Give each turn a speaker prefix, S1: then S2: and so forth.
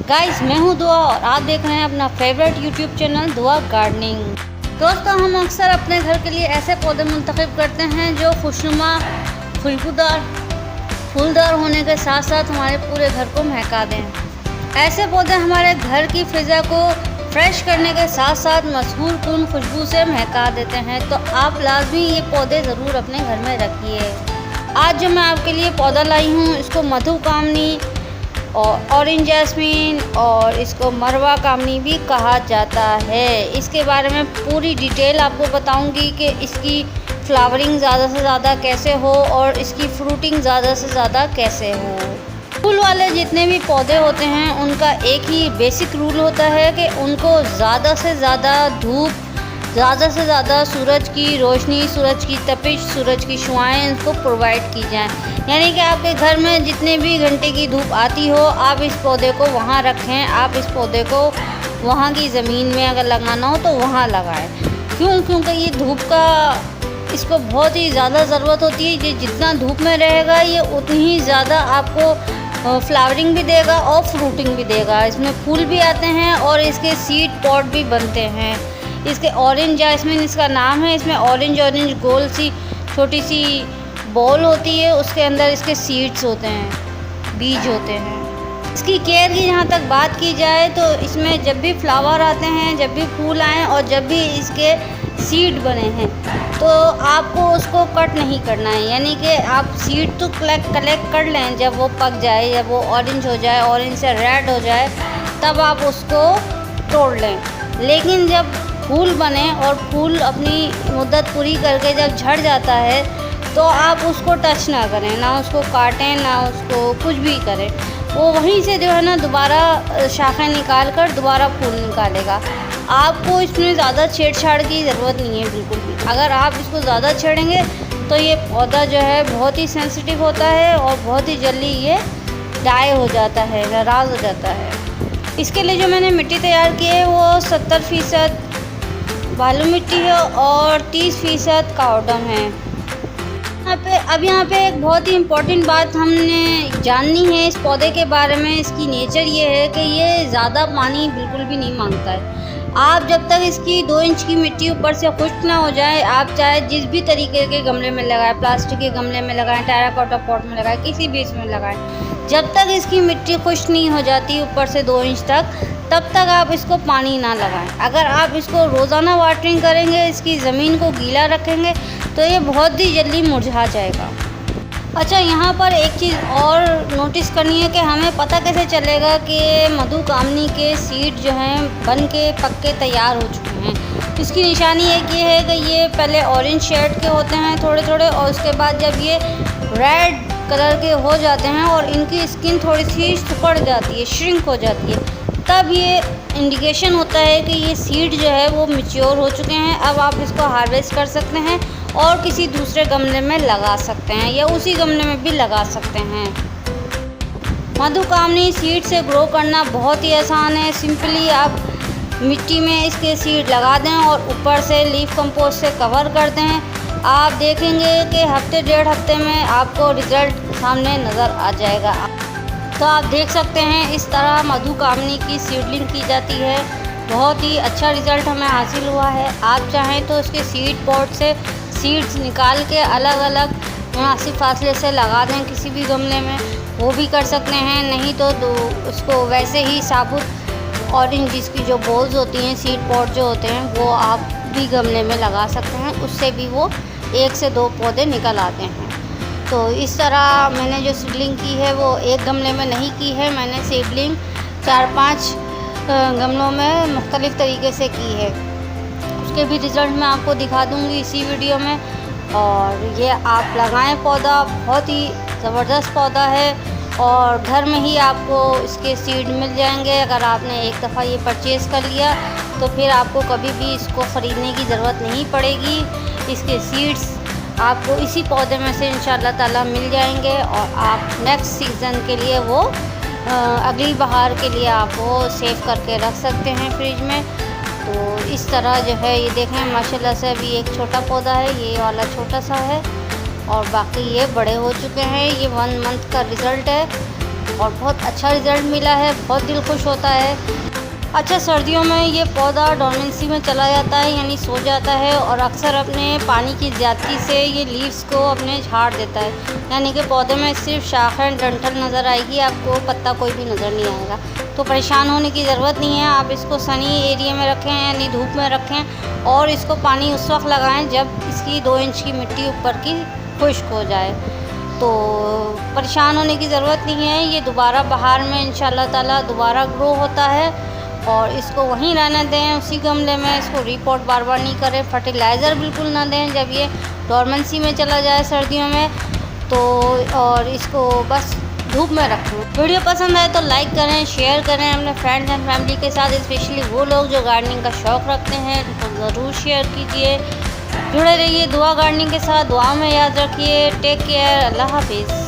S1: Guys, मैं हूँ दुआ और आप देख रहे हैं अपना फेवरेट यूट्यूब चैनल दुआ गार्डनिंग। दोस्तों, हम अक्सर अपने घर के लिए ऐसे पौधे मुंतखब करते हैं जो खुशनुमा, खुशबूदार, फूलदार होने के साथ साथ हमारे पूरे घर को महका दें। ऐसे पौधे हमारे घर की फ़िज़ा को फ्रेश करने के साथ साथ मशहूर कुन खुशबू से महका देते हैं। तो आप लाजमी ये पौधे ज़रूर अपने घर में रखिए। आज जो मैं आपके लिए पौधा लाई हूँ, इसको मधुकामनी और ऑरेंज जैस्मीन और इसको मरवा कामनी भी कहा जाता है। इसके बारे में पूरी डिटेल आपको बताऊंगी कि इसकी फ्लावरिंग ज़्यादा से ज़्यादा कैसे हो और इसकी फ्रूटिंग ज़्यादा से ज़्यादा कैसे हो। फूल वाले जितने भी पौधे होते हैं उनका एक ही बेसिक रूल होता है कि उनको ज़्यादा से ज़्यादा धूप, ज़्यादा से ज़्यादा सूरज की रोशनी, सूरज की तपिश, सूरज की शुआएँ इनको प्रोवाइड की जाएँ। यानी कि आपके घर में जितने भी घंटे की धूप आती हो, आप इस पौधे को वहाँ रखें। आप इस पौधे को वहाँ की ज़मीन में अगर लगाना हो तो वहाँ लगाएं। क्योंकि ये धूप का इसको बहुत ही ज़्यादा ज़रूरत होती है। ये जितना धूप में रहेगा ये उतनी ही ज़्यादा आपको फ्लावरिंग भी देगा और फ्रूटिंग भी देगा। इसमें फूल भी आते हैं और इसके सीड पॉट भी बनते हैं। इसके ऑरेंज जैस्मिन इसका नाम है। इसमें ऑरेंज गोल सी छोटी सी बॉल होती है, उसके अंदर इसके सीड्स होते हैं, बीज होते हैं। इसकी केयर की जहाँ तक बात की जाए तो इसमें जब भी फ्लावर आते हैं, जब भी फूल आएँ और जब भी इसके सीड बने हैं तो आपको उसको कट नहीं करना है। यानी कि आप सीड तो कलेक्ट कर लें, जब वो पक जाए, जब वो ऑरेंज हो जाए, ऑरेंज से रेड हो जाए, तब आप उसको तोड़ लें। लेकिन जब फूल बने और फूल अपनी मुद्दत पूरी करके जब झड़ जाता है तो आप उसको टच ना करें, ना उसको काटें, ना उसको कुछ भी करें। वो वहीं से जो है ना दोबारा शाखें निकाल कर दोबारा फूल निकालेगा। आपको इसमें ज़्यादा छेड़छाड़ की ज़रूरत नहीं है बिल्कुल भी। अगर आप इसको ज़्यादा छेड़ेंगे तो ये पौधा जो है बहुत ही सेंसिटिव होता है और बहुत ही जल्दी ये डाई हो जाता है, नाराज़ हो जाता है। इसके लिए जो मैंने मिट्टी तैयार की है वो 70% बालू मिट्टी है और 30% कावडम है। यहाँ पे एक बहुत ही इम्पोर्टेंट बात हमने जाननी है इस पौधे के बारे में। इसकी नेचर ये है कि ये ज़्यादा पानी बिल्कुल भी नहीं मांगता है। आप जब तक इसकी 2 इंच की मिट्टी ऊपर से खुश्क ना हो जाए, आप चाहे जिस भी तरीके के गमले में लगाएं, प्लास्टिक के गमले में लगाएं, टेराकोटा पॉट में लगाएं, किसी भी इसमें लगाएं, जब तक इसकी मिट्टी खुश्क नहीं हो जाती ऊपर से 2 इंच तक, तब तक आप इसको पानी ना लगाएं। अगर आप इसको रोज़ाना वाटरिंग करेंगे, इसकी ज़मीन को गीला रखेंगे तो ये बहुत ही जल्दी मुरझा जाएगा। अच्छा, यहाँ पर एक चीज़ और नोटिस करनी है कि हमें पता कैसे चलेगा कि मधुकामनी के सीड जो हैं बन के पक के तैयार हो चुके हैं। इसकी निशानी एक ये है कि ये पहले ऑरेंज शेड के होते हैं थोड़े थोड़े, और उसके बाद जब ये रेड कलर के हो जाते हैं और इनकी स्किन थोड़ी सी सिकुड़ जाती है, श्रिंक हो जाती है, तब ये इंडिकेशन होता है कि ये सीड जो है वो मैच्योर हो चुके हैं। अब आप इसको हार्वेस्ट कर सकते हैं और किसी दूसरे गमले में लगा सकते हैं या उसी गमले में भी लगा सकते हैं। मधुकामनी सीड से ग्रो करना बहुत ही आसान है। सिंपली आप मिट्टी में इसके सीड लगा दें और ऊपर से लीफ कंपोस्ट से कवर कर दें। आप देखेंगे कि हफ्ते 1.5 हफ्ते में आपको रिज़ल्ट सामने नज़र आ जाएगा। तो आप देख सकते हैं इस तरह मधुकामनी की सीडलिंग की जाती है। बहुत ही अच्छा रिज़ल्ट हमें हासिल हुआ है। आप चाहें तो इसके सीड पॉट से सीड्स निकाल के अलग अलग मुनासिब फासले से लगा दें किसी भी गमले में, वो भी कर सकते हैं। नहीं तो उसको वैसे ही साबुत ऑरेंज जिसकी जो बॉल्स होती हैं, सीड पॉट जो होते हैं, वो आप भी गमले में लगा सकते हैं। उससे भी वो 1 से 2 पौधे निकल आते हैं। तो इस तरह मैंने जो सीडलिंग की है वो एक गमले में नहीं की है, मैंने सीडलिंग 4-5 गमलों में मुख्तलिफ़ तरीके से की है। उसके भी रिज़ल्ट मैं आपको दिखा दूँगी इसी वीडियो में। और ये आप लगाएं पौधा, बहुत ही ज़बरदस्त पौधा है और घर में ही आपको इसके सीड मिल जाएंगे। अगर आपने एक दफ़ा ये परचेज़ कर लिया तो फिर आपको कभी भी इसको ख़रीदने की ज़रूरत नहीं पड़ेगी। इसके सीड्स आपको इसी पौधे में से इंशाअल्लाह ताला मिल जाएंगे और आप नेक्स्ट सीज़न के लिए वो अगली बहार के लिए आप वो सेव करके रख सकते हैं फ्रिज में। तो इस तरह जो है ये देखें माशाल्लाह से अभी एक छोटा पौधा है, ये वाला छोटा सा है और बाकी ये बड़े हो चुके हैं। ये 1 मंथ का रिज़ल्ट है। और बहुत अच्छा रिज़ल्ट मिला है, बहुत दिल खुश होता है। अच्छा, सर्दियों में ये पौधा डोरमेंसी में चला जाता है, यानी सो जाता है, और अक्सर अपने पानी की ज़्यादती से ये लीव्स को अपने झाड़ देता है, यानी कि पौधे में सिर्फ शाखें डंठल नज़र आएगी, आपको पत्ता कोई भी नज़र नहीं आएगा। तो परेशान होने की ज़रूरत नहीं है। आप इसको सनी एरिया में रखें, यानी धूप में रखें, और इसको पानी उस वक्त लगाएं जब इसकी 2 इंच की मिट्टी ऊपर की खुश्क हो जाए। तो परेशान होने की ज़रूरत नहीं है। ये दोबारा बहार में इंशाल्लाह ताला दोबारा ग्रो होता है, और इसको वहीं रहने दें उसी गमले में। इसको रीपॉट बार बार नहीं करें, फर्टिलाइज़र बिल्कुल ना दें जब ये डोरमेंसी में चला जाए सर्दियों में तो। और इसको बस धूप में रखें। वीडियो पसंद आए तो लाइक करें, शेयर करें अपने फ्रेंड्स एंड फैमिली के साथ, स्पेशली वो लोग जो गार्डनिंग का शौक़ रखते हैं तो ज़रूर शेयर कीजिए। जुड़े रहिए दुआ गार्डनिंग के साथ। दुआ में याद रखिए। Take care. अल्लाह हाफिज़।